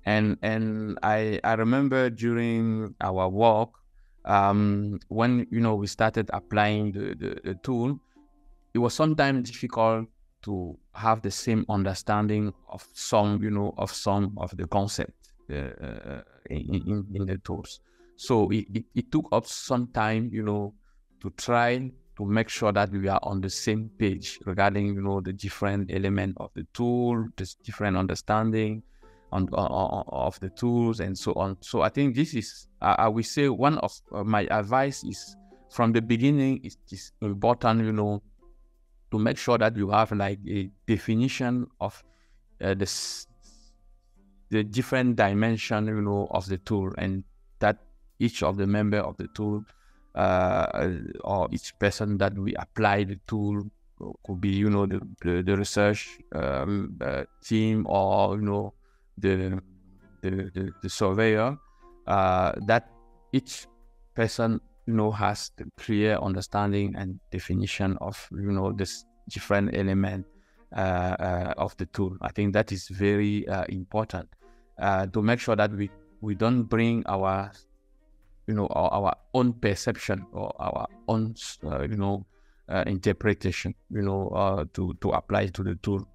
And I remember during our work, when we started applying the tool, it was sometimes difficult to have the same understanding of some of the concept in the tools. So it took us some time, to try to make sure that we are on the same page regarding, the different element of the tool, this different understanding of the tools and so on. So I think this is, I will say, one of my advice is, from the beginning, it is important, to make sure that you have like a definition of the different dimension, of the tool, and that each of the member of the tool or each person that we apply the tool could be, the research team, or the surveyor, that each person has the clear understanding and definition of this different element of the tool. I think that is very important to make sure that we don't bring our our own perception or our own interpretation to apply to the tool.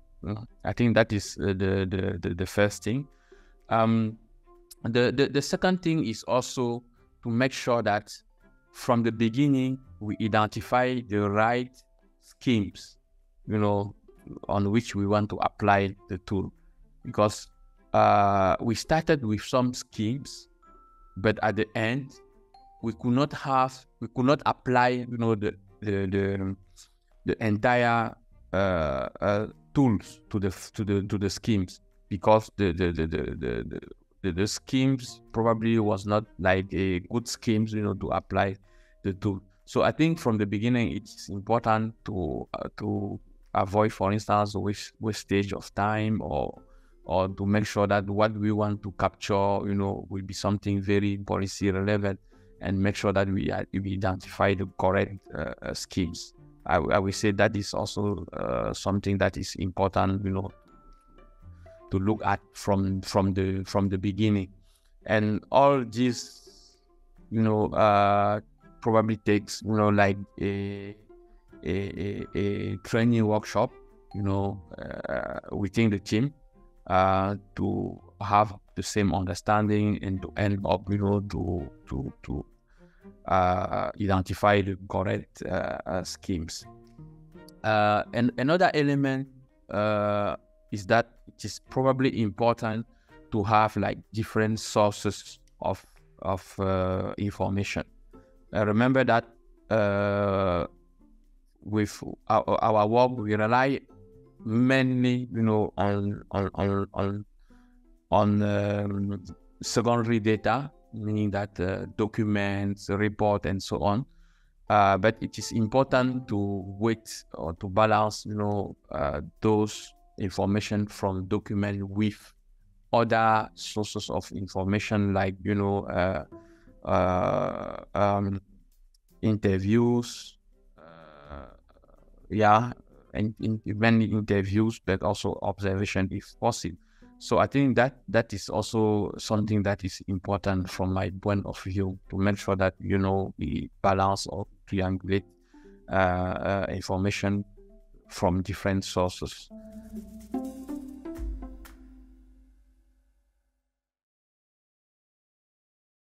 I think that is the first thing. The second thing is also to make sure that from the beginning we identify the right schemes on which we want to apply the tool, because we started with some schemes, but at the end we could not apply the entire tools to the schemes, because the schemes probably was not like a good schemes to apply the tool. So I think from the beginning it's important to avoid, for instance, with stage of time, or to make sure that what we want to capture will be something very policy relevant, and make sure that we identify the correct schemes. I will say that is also something that is important to look at from the beginning. And all this probably takes like a training workshop within the team to have the same understanding, and to end up to identify the correct schemes. And another element is that it is probably important to have like different sources of information. Remember that with our work, we rely mainly on secondary data, meaning that documents, report, and so on. But it is important to wait or to balance those information from document with other sources of information, like interviews, and even interviews, but also observation if possible. So I think that is also something that is important from my point of view, to make sure that we balance or triangulate information from different sources.